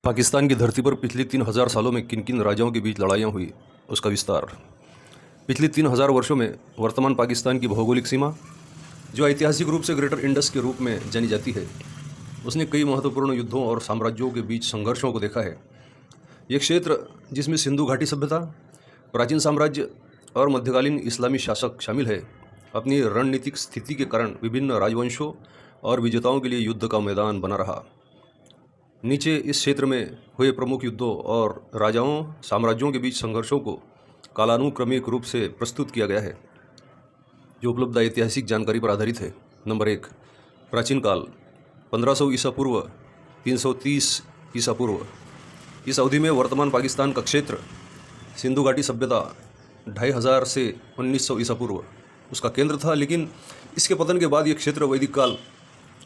पाकिस्तान की धरती पर पिछले 3000 सालों में किन किन राजाओं के बीच लड़ाइयाँ हुई, उसका विस्तार। पिछले 3000 वर्षों में वर्तमान पाकिस्तान की भौगोलिक सीमा, जो ऐतिहासिक रूप से ग्रेटर इंडस के रूप में जानी जाती है, उसने कई महत्वपूर्ण युद्धों और साम्राज्यों के बीच संघर्षों को देखा है। ये क्षेत्र, जिसमें सिंधु घाटी सभ्यता, प्राचीन साम्राज्य और मध्यकालीन इस्लामी शासक शामिल है, अपनी रणनीतिक स्थिति के कारण विभिन्न राजवंशों और विजेताओं के लिए युद्ध का मैदान बना रहा। नीचे इस क्षेत्र में हुए प्रमुख युद्धों और राजाओं साम्राज्यों के बीच संघर्षों को कालानुक्रमिक रूप से प्रस्तुत किया गया है, जो उपलब्ध ऐतिहासिक जानकारी पर आधारित है। नंबर 1, प्राचीन काल 1500 ईसा पूर्व 330 ईसा पूर्व। इस अवधि में वर्तमान पाकिस्तान का क्षेत्र सिंधु घाटी सभ्यता 2500 से 1900 ईसा पूर्व उसका केंद्र था, लेकिन इसके पतन के बाद यह क्षेत्र वैदिक काल,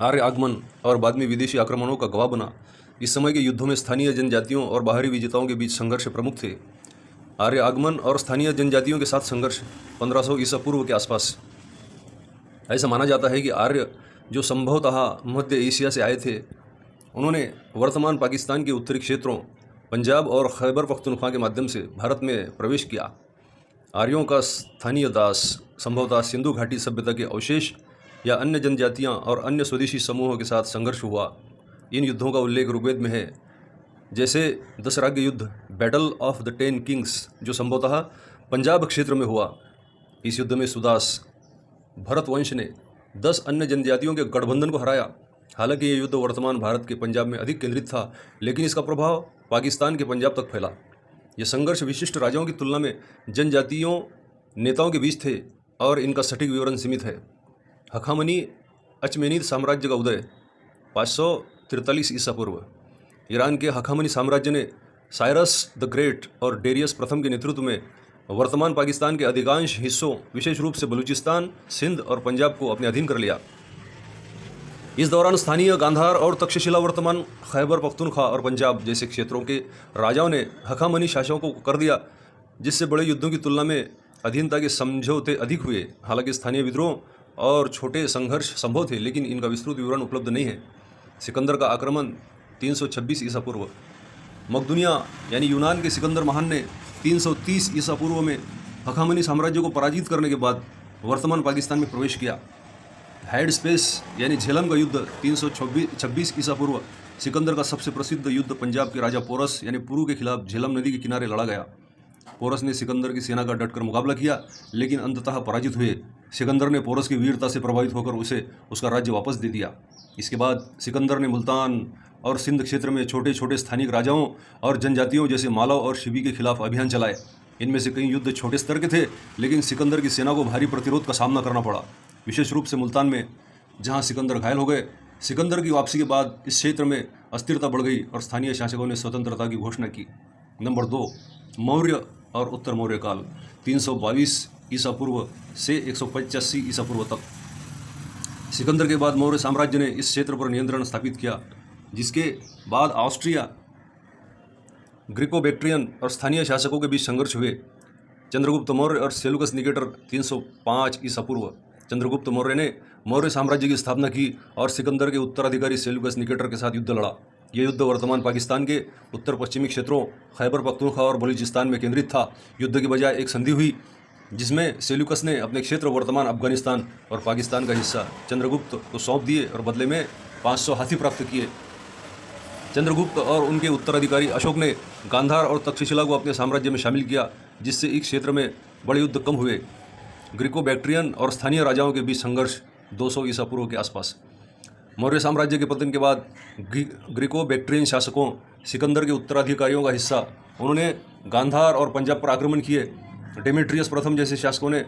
आर्य आगमन और बाद में विदेशी आक्रमणों का गवाह बना। इस समय के युद्धों में स्थानीय जनजातियों और बाहरी विजेताओं के बीच संघर्ष प्रमुख थे। आर्य आगमन और स्थानीय जनजातियों के साथ संघर्ष 1500 ईसा पूर्व के आसपास। ऐसा माना जाता है कि आर्य, जो संभवतः मध्य एशिया से आए थे, उन्होंने वर्तमान पाकिस्तान के उत्तरी क्षेत्रों पंजाब और खैबर पख्तूनख्वा के माध्यम से भारत में प्रवेश किया। आर्यों का स्थानीय दास संभवतः सिंधु घाटी सभ्यता के अवशेष या अन्य जनजातियां और अन्य स्वदेशी समूहों के साथ संघर्ष हुआ। इन युद्धों का उल्लेख ऋग्वेद में है, जैसे दशराग्य युद्ध, बैटल ऑफ द 10 किंग्स, जो संभवतः पंजाब क्षेत्र में हुआ। इस युद्ध में सुदास भरत वंश ने 10 अन्य जनजातियों के गठबंधन को हराया। हालांकि ये युद्ध वर्तमान भारत के पंजाब में अधिक केंद्रित था, लेकिन इसका प्रभाव पाकिस्तान के पंजाब तक फैला। यह संघर्ष विशिष्ट राजाओं की तुलना में जनजातियों नेताओं के बीच थे और इनका सटीक विवरण सीमित है। हखामनी अचमेनीद साम्राज्य का उदय 543 ईसा पूर्व। ईरान के हखामनी साम्राज्य ने साइरस द ग्रेट और डेरियस प्रथम के नेतृत्व में वर्तमान पाकिस्तान के अधिकांश हिस्सों, विशेष रूप से बलूचिस्तान, सिंध और पंजाब को अपने अधीन कर लिया। इस दौरान स्थानीय गांधार और तक्षशिला, वर्तमान खैबर पख्तूनख्वा और पंजाब जैसे क्षेत्रों के राजाओं ने हखामनी शासकों को कर दिया, जिससे बड़े युद्धों की तुलना में अधीनता के समझौते अधिक हुए। हालांकि स्थानीय विद्रोह और छोटे संघर्ष संभव थे, लेकिन इनका विस्तृत विवरण उपलब्ध नहीं है। सिकंदर का आक्रमण 326 ईसा पूर्व। मकदूनिया यानी यूनान के सिकंदर महान ने 330 ईसा पूर्व में हखामनी साम्राज्य को पराजित करने के बाद वर्तमान पाकिस्तान में प्रवेश किया। हाइड स्पेस यानी झेलम का युद्ध 326 ईसा पूर्व। सिकंदर का सबसे प्रसिद्ध युद्ध पंजाब के राजा पोरस यानी पुरु के खिलाफ झेलम नदी के किनारे लड़ा गया। पोरस ने सिकंदर की सेना का डटकर मुकाबला किया, लेकिन अंततः पराजित हुए। सिकंदर ने पोरस की वीरता से प्रभावित होकर उसे उसका राज्य वापस दे दिया। इसके बाद सिकंदर ने मुल्तान और सिंध क्षेत्र में छोटे छोटे स्थानिक राजाओं और जनजातियों जैसे मालव और शिबी के खिलाफ अभियान चलाए। इनमें से कई युद्ध छोटे स्तर के थे, लेकिन सिकंदर की सेना को भारी प्रतिरोध का सामना करना पड़ा, विशेष रूप से मुल्तान में, जहां सिकंदर घायल हो गए। सिकंदर की वापसी के बाद इस क्षेत्र में अस्थिरता बढ़ गई और स्थानीय शासकों ने स्वतंत्रता की घोषणा की। नंबर 2, मौर्य और उत्तर मौर्य काल 322 ईसा पूर्व से 185 ईसा पूर्व तक। सिकंदर के बाद मौर्य साम्राज्य ने इस क्षेत्र पर नियंत्रण स्थापित किया, जिसके बाद ऑस्ट्रिया, ग्रीको बैक्ट्रियन और स्थानीय शासकों के बीच संघर्ष हुए। चंद्रगुप्त मौर्य और सेलुकस निकेटर 305 ईसा पूर्व। चंद्रगुप्त मौर्य ने मौर्य साम्राज्य की स्थापना की और सिकंदर के उत्तराधिकारी सेलुकस निकेटर के साथ युद्ध लड़ा। यह युद्ध वर्तमान पाकिस्तान के उत्तर पश्चिमी क्षेत्रों खैबर पख्तूनख्वा और बलूचिस्तान में केंद्रित था। युद्ध के बजाय एक संधि हुई, जिसमें सेल्यूकस ने अपने क्षेत्र वर्तमान अफगानिस्तान और पाकिस्तान का हिस्सा चंद्रगुप्त को सौंप दिए और बदले में 500 हाथी प्राप्त किए। चंद्रगुप्त और उनके उत्तराधिकारी अशोक ने गांधार और तक्षशिला को अपने साम्राज्य में शामिल किया, जिससे इस क्षेत्र में बड़े युद्ध कम हुए। ग्रीको बैक्ट्रियन और स्थानीय राजाओं के बीच संघर्ष 200 ईसा पूर्व के आसपास। मौर्य साम्राज्य के पतन के बाद ग्रीको बैक्ट्रियन शासकों, सिकंदर के उत्तराधिकारियों का हिस्सा, उन्होंने गांधार और पंजाब पर आक्रमण किए। डेमेट्रियस प्रथम जैसे शासकों ने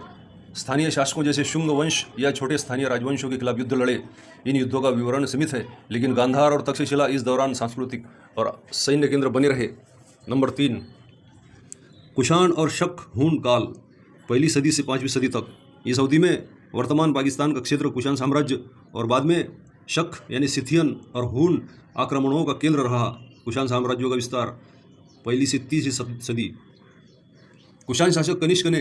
स्थानीय शासकों जैसे शुंग वंश या छोटे स्थानीय राजवंशों के खिलाफ युद्ध लड़े। इन युद्धों का विवरण सीमित है, लेकिन गांधार और तक्षशिला इस दौरान सांस्कृतिक और सैन्य केंद्र बने रहे। नंबर 3, कुषाण और शक हून काल 1ली सदी से 5वीं सदी तक। इस अवधि में वर्तमान पाकिस्तान का क्षेत्र कुषाण साम्राज्य और बाद में शक यानी सिथियन और हून आक्रमणों का केंद्र रहा। कुषाण साम्राज्यों का विस्तार 1ली से 3वीं सदी। कुषाण शासक कनिष्क ने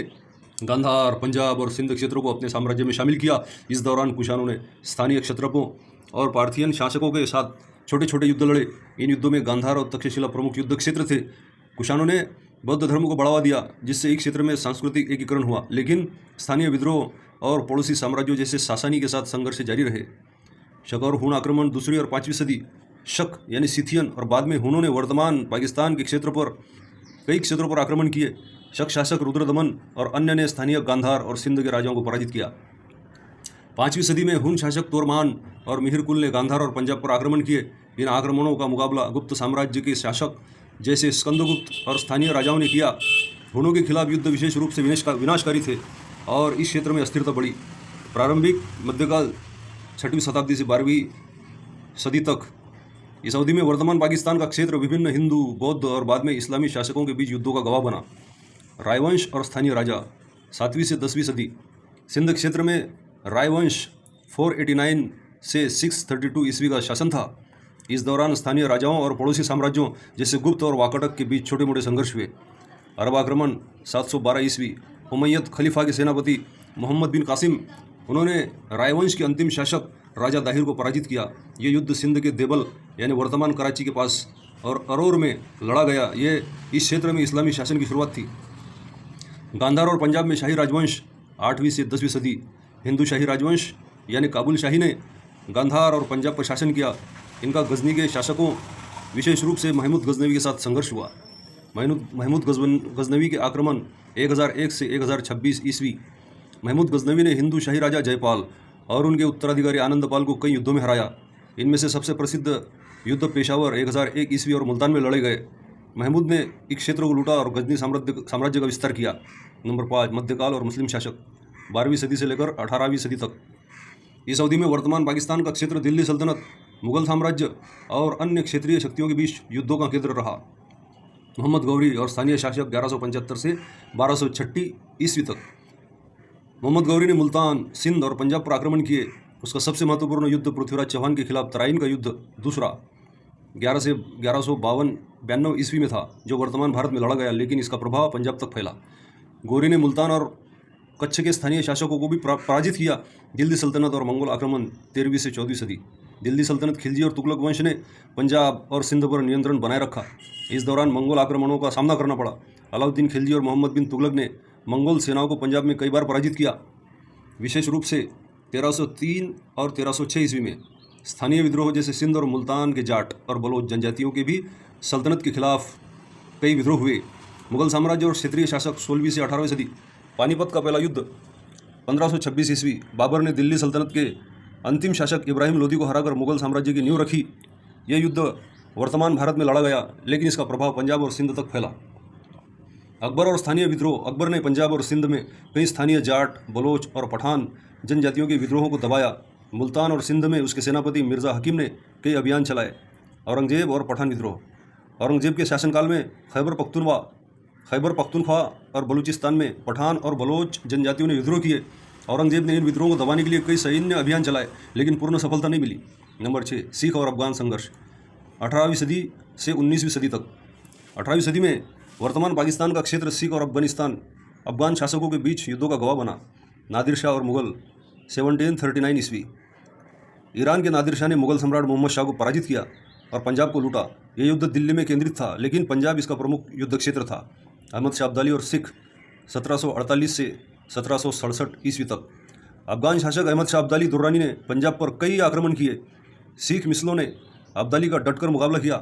गांधार, पंजाब और सिंध क्षेत्रों को अपने साम्राज्य में शामिल किया। इस दौरान कुषाणों ने स्थानीय क्षत्रपों और पार्थियन शासकों के साथ छोटे छोटे युद्ध लड़े। इन युद्धों में गांधार और तक्षशिला प्रमुख युद्ध क्षेत्र थे। कुषाणों ने बौद्ध धर्म को बढ़ावा दिया, जिससे एक क्षेत्र में सांस्कृतिक एकीकरण हुआ, लेकिन स्थानीय विद्रोह और पड़ोसी साम्राज्यों जैसे सासानी के साथ संघर्ष जारी रहे। शक और हूण आक्रमण 2री और 5वीं सदी। शक यानी सिथियन और बाद में हूणों ने वर्तमान पाकिस्तान के कई क्षेत्रों पर आक्रमण किए। शक शासक रुद्रदमन और अन्य ने स्थानीय गांधार और सिंध के राजाओं को पराजित किया। 5वीं सदी में हूण शासक तोरमान और मिहिरकुल ने गांधार और पंजाब पर आक्रमण किए। इन आक्रमणों का मुकाबला गुप्त साम्राज्य के शासक जैसे स्कंदगुप्त और स्थानीय राजाओं ने किया। हूणों के खिलाफ युद्ध विशेष रूप से विनाशकारी थे और इस क्षेत्र में अस्थिरता बढ़ी। प्रारंभिक मध्यकाल 6वीं शताब्दी से 12वीं सदी तक, इस अवधि में वर्तमान पाकिस्तान का क्षेत्र विभिन्न हिंदू, बौद्ध और बाद में इस्लामी शासकों के बीच युद्धों का गवाह बना। रायवंश और स्थानीय राजा 7वीं से 10वीं सदी। सिंध क्षेत्र में रायवंश 489 से 632 ईस्वी का शासन था। इस दौरान स्थानीय राजाओं और पड़ोसी साम्राज्यों जैसे गुप्त और वाकाटक के बीच छोटे मोटे संघर्ष हुए। अरब आक्रमण 712 ईस्वी। उमैयद खलीफा के सेनापति मोहम्मद बिन कासिम, उन्होंने रायवंश के अंतिम शासक राजा दाहिर को पराजित किया। ये युद्ध सिंध के देबल यानी वर्तमान कराची के पास और अरोर में लड़ा गया। ये इस क्षेत्र में इस्लामी शासन की शुरुआत थी। गांधार और पंजाब में शाही राजवंश 8वीं से 10वीं सदी। हिंदू शाही राजवंश यानी काबुल शाही ने गांधार और पंजाब पर शासन किया। इनका गजनी के शासकों विशेष रूप से महमूद गजनवी के साथ संघर्ष हुआ। महमूद गजनवी के आक्रमण 1001 से 1026 ईस्वी। महमूद गजनवी ने हिंदू शाही राजा जयपाल और उनके उत्तराधिकारी आनंदपाल को कई युद्धों में हराया। इनमें से सबसे प्रसिद्ध युद्ध पेशावर 1001 ईस्वी और मुल्तान में लड़े गए। महमूद ने इस क्षेत्र को लूटा और गजनी साम्राज्य का विस्तार किया। नंबर 5, मध्यकाल और मुस्लिम शासक 12वीं सदी से लेकर 18वीं सदी तक। इस अवधि में वर्तमान पाकिस्तान का क्षेत्र दिल्ली सल्तनत, मुगल साम्राज्य और अन्य क्षेत्रीय शक्तियों के बीच युद्धों का केंद्र रहा। मोहम्मद गौरी और स्थानीय शासक 1175 से 1236 ईस्वी तक। मोहम्मद गौरी ने मुल्तान, सिंध और पंजाब पर आक्रमण किए। उसका सबसे महत्वपूर्ण युद्ध पृथ्वीराज चौहान के खिलाफ तराइन का युद्ध दूसरा 11 से 1152 ईस्वी में था, जो वर्तमान भारत में लड़ा गया, लेकिन इसका प्रभाव पंजाब तक फैला। गौरी ने मुल्तान और कच्छ के स्थानीय शासकों को भी पराजित किया। दिल्ली सल्तनत और मंगोल आक्रमण 13वीं से 14वीं सदी। दिल्ली सल्तनत, खिलजी और तुगलक वंश ने पंजाब और सिंध पर नियंत्रण बनाए रखा। इस दौरान मंगोल आक्रमणों का सामना करना पड़ा। अलाउद्दीन खिलजी और मोहम्मद बिन तुगलक ने मंगोल सेनाओं को पंजाब में कई बार पराजित किया। विशेष रूप से 1303 और 1306 ईस्वी में स्थानीय विद्रोह जैसे सिंध और मुल्तान के जाट और बलोच जनजातियों के भी सल्तनत के खिलाफ कई विद्रोह हुए। मुगल साम्राज्य और क्षेत्रीय शासक 16वीं से 18वीं सदी। पानीपत का पहला युद्ध 1526 ईस्वी। बाबर ने दिल्ली सल्तनत के अंतिम शासक इब्राहिम लोदी को हराकर मुगल साम्राज्य की नींव रखी। यह युद्ध वर्तमान भारत में लड़ा गया, लेकिन इसका प्रभाव पंजाब और सिंध तक फैला। अकबर और स्थानीय विद्रोह। अकबर ने पंजाब और सिंध में कई स्थानीय जाट, बलोच और पठान जनजातियों के विद्रोहों को दबाया। मुल्तान और सिंध में उसके सेनापति मिर्ज़ा हकीम ने कई अभियान चलाए। औरंगजेब और पठान विद्रोह। औरंगजेब के शासनकाल में खैबर पख्तूनख्वा और बलूचिस्तान में पठान और बलोच जनजातियों ने विद्रोह किए। औरंगजेब ने इन विद्रोहों को दबाने के लिए कई सैन्य अभियान चलाए, लेकिन पूर्ण सफलता नहीं मिली। नंबर 6, सिख और अफगान संघर्ष 18वीं सदी से 19वीं सदी तक। 18वीं सदी में वर्तमान पाकिस्तान का क्षेत्र सिख और अफगान शासकों के बीच युद्धों का गवाह बना। नादिर शाह और मुगल 1739 ईस्वी। ईरान के नादिर शाह ने मुगल सम्राट मोहम्मद शाह को पराजित किया और पंजाब को लूटा। यह युद्ध दिल्ली में केंद्रित था, लेकिन पंजाब इसका प्रमुख युद्ध क्षेत्र था। अहमद शाह अब्दाली और सिख 1748 से 1767 ईस्वी तक। अफगान शासक अहमद शाह अब्दाली दुर्रानी ने पंजाब पर कई आक्रमण किए। सिख मिसलों ने अब्दाली का डटकर मुकाबला किया।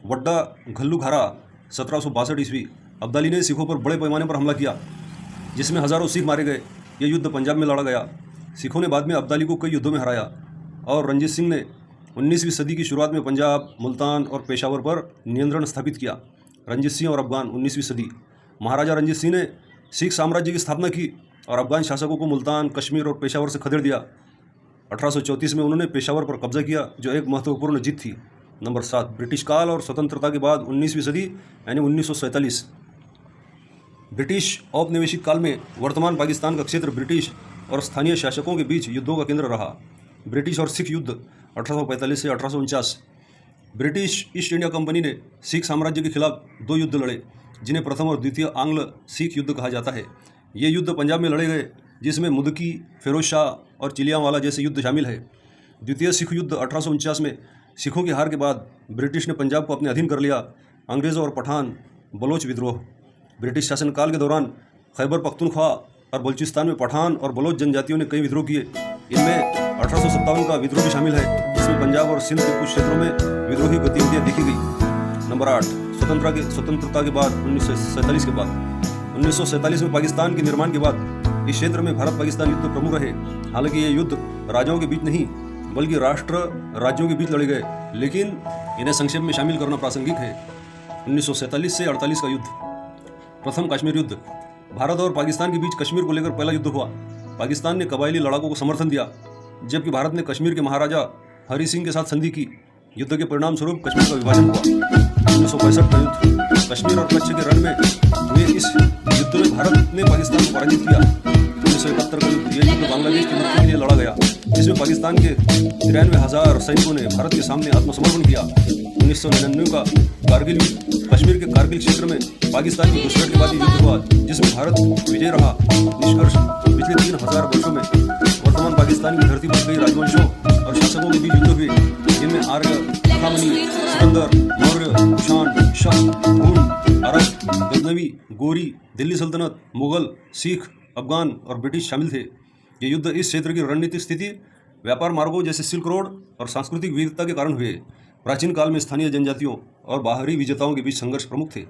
वड्डा घल्लूघारा 1762 ईस्वी। अब्दाली ने सिखों पर बड़े पैमाने पर हमला किया, जिसमें हज़ारों सिख मारे गए। यह युद्ध पंजाब में लड़ा गया। सिखों ने बाद में अब्दाली को कई युद्धों में हराया और रंजीत सिंह ने 19वीं सदी की शुरुआत में पंजाब, मुल्तान और पेशावर पर नियंत्रण स्थापित किया। रंजीत सिंह और अफगान 19वीं सदी। महाराजा रंजीत सिंह ने सिख साम्राज्य की स्थापना की और अफगान शासकों को मुल्तान, कश्मीर और पेशावर से खदेड़ दिया। 1834 में उन्होंने पेशावर पर कब्जा किया, जो एक महत्वपूर्ण जीत थी। नंबर 7, ब्रिटिश काल और स्वतंत्रता के बाद 19वीं सदी यानी 1947। ब्रिटिश औपनिवेशिक काल में वर्तमान पाकिस्तान का क्षेत्र ब्रिटिश और स्थानीय शासकों के बीच युद्धों का केंद्र रहा। ब्रिटिश और सिख युद्ध 1845 से 1849। ब्रिटिश ईस्ट इंडिया कंपनी ने सिख साम्राज्य के खिलाफ 2 युद्ध लड़े, जिन्हें प्रथम और द्वितीय आंग्ल सिख युद्ध कहा जाता है। ये युद्ध पंजाब में लड़े गए, जिसमें मुदकी, फिरोज शाह और चिलियांवाला जैसे युद्ध शामिल है। द्वितीय सिख युद्ध 1849 में सिखों की हार के बाद ब्रिटिश ने पंजाब को अपने अधीन कर लिया। अंग्रेज़ों और पठान बलोच विद्रोह। ब्रिटिश शासनकाल के दौरान खैबर पख्तूनख्वा और बलूचिस्तान में पठान और बलोच जनजातियों ने कई विद्रोह किए। इनमें 1857 का विद्रोह भी शामिल है, जिसमें पंजाब और सिंध के कुछ क्षेत्रों में विद्रोही गतिविधियाँ देखी गई। नंबर 8, स्वतंत्रता के बाद 1947 के बाद 1947 में पाकिस्तान के निर्माण के बाद इस क्षेत्र में भारत पाकिस्तान युद्ध प्रमुख रहे। हालांकि ये युद्ध राजाओं के बीच नहीं बल्कि राष्ट्र राज्यों के बीच लड़े गए, लेकिन इन्हें संक्षेप में शामिल करना प्रासंगिक है। 1947 से 48 का युद्ध। प्रथम कश्मीर युद्ध। भारत और पाकिस्तान के बीच कश्मीर को लेकर पहला युद्ध हुआ। पाकिस्तान ने कबायली लड़ाकों को समर्थन दिया, जबकि भारत ने कश्मीर के महाराजा हरि सिंह के साथ संधि की। युद्ध के परिणाम स्वरूप कश्मीर का विभाजन हुआ। 1965 का युद्ध। कश्मीर और कच्छ के रण में हुए इस युद्ध में भारत ने पाकिस्तान को पराजित किया। 1971 का युद्ध। यह युद्ध बांग्लादेश की मुक्ति के लिए लड़ा गया, जिसमें पाकिस्तान के 93,000 सैनिकों ने भारत के सामने आत्मसमर्पण किया। 1999 का कारगिल युद्ध। कश्मीर के कारगिल क्षेत्र में पाकिस्तान की घुसपैठ के बाद युद्ध हुआ, जिसमें भारत विजय रहा। निष्कर्ष, पिछले 3000 वर्षों में वर्तमान पाकिस्तान की धरती पर कई राजवंशों और शासकों के बीच युद्ध हुए, जिनमें आर्य, बहामनी, सिकंदर, मौर्य, कुषाण, शक, हूण, अरब, गजनवी, गोरी, दिल्ली सल्तनत, मुगल, सिख, अफगान और ब्रिटिश शामिल थे। ये युद्ध इस क्षेत्र की रणनीतिक स्थिति, व्यापार मार्गों जैसे सिल्क रोड और सांस्कृतिक विविधता के कारण हुए। प्राचीन काल में स्थानीय जनजातियों और बाहरी विजेताओं के बीच संघर्ष प्रमुख थे,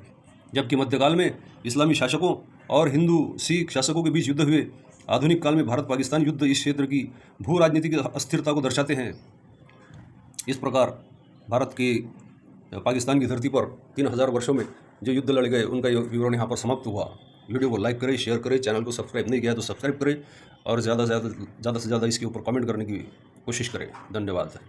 जबकि मध्यकाल में इस्लामी शासकों और हिंदू सिख शासकों के बीच युद्ध हुए। आधुनिक काल में भारत पाकिस्तान युद्ध इस क्षेत्र की भू राजनीतिक अस्थिरता को दर्शाते हैं। इस प्रकार भारत की पाकिस्तान की धरती पर 3000 वर्षों में जो युद्ध लड़े गए, उनका विवरण यहाँ पर समाप्त हुआ। वीडियो को लाइक करें, शेयर करें, चैनल को सब्सक्राइब नहीं किया है तो सब्सक्राइब करें और ज़्यादा से ज़्यादा इसके ऊपर कमेंट करने की कोशिश करें। धन्यवाद।